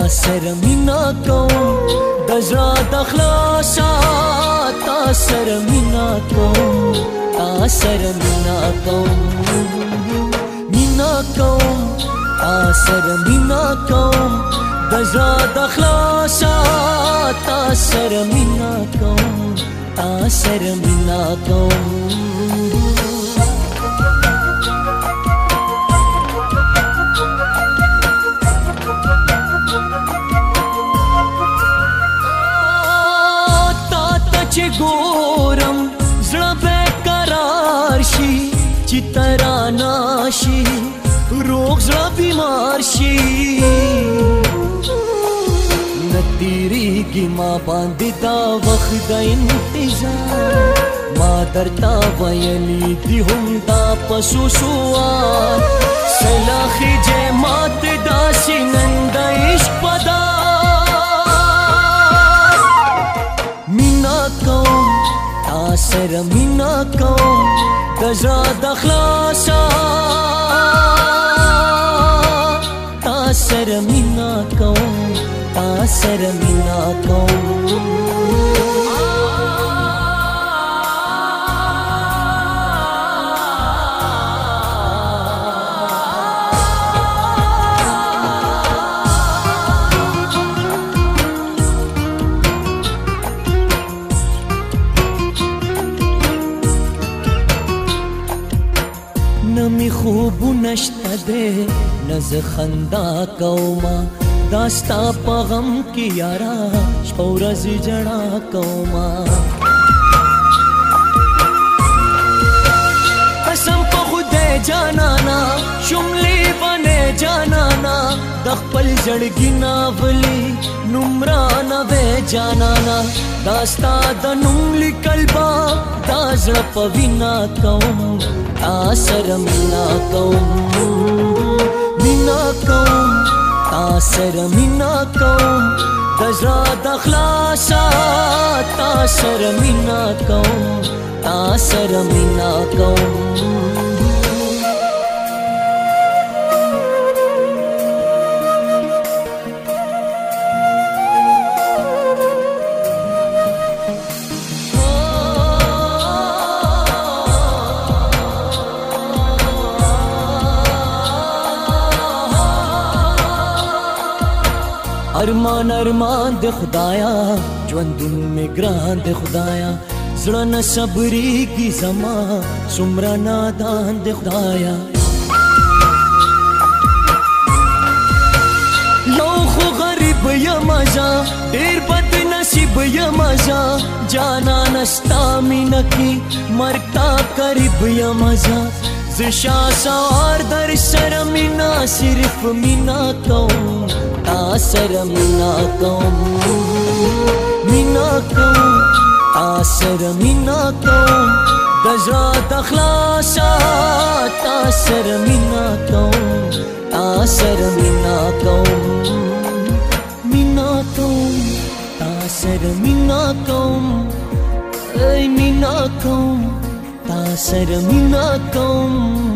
سره مینا کوم د زړه د خلاصه تا سره مینا کوم تا سره مینا کوم مینا کوم تا سره مینا کوم د زړه د خلاصه تا سره مینا کوم تا سره مینا کوم ګورم زړه به قرار شي چې ترانه شي روغ زړه بیمار شي نه تیریږي ما باندې دا وخت د انتظار ما درته ویلي دي هم دا پسو سوال سلاخي جې مات داسې نن د عشق پدا تا سره مینا کوم د زړه د خلاصه تا سره مینا کوم تا سره مینا کوم نمی خوب نشته ده نز خندا کوما داستا په غم کې یارا شپه ورځ جړا کوما قسم په خدای جانانا شملې باندې جانانا د خپل زړګي ناولي نمرانه وې جانانا داستا د نوم لیکل با دا زړه په وینا کوم تا سره مینا کوم مینا کوم تا سره مینا کوم د زړه د خلاصه تا سره مینا کوم تا سره مینا کوم ارمان ارمان د خدایا ژوندون می ګران د خدایا زړه نه صبرېږي زما څومره نادان د خدایا یو خو غریب یم زه ډېر بد نصیب یم زه جانانه ستا مینه کې مرګ ته قریب یم زه زه شا سوار در سره مینا صرف مینا کوم تا سره مینا کوم مینا کوم تا سره مینا کوم د زړه د خلاصه تا سره مینا کوم تا سره مینا کوم مینا کوم تا سره مینا کوم ای مینا کوم تا سره مینا کوم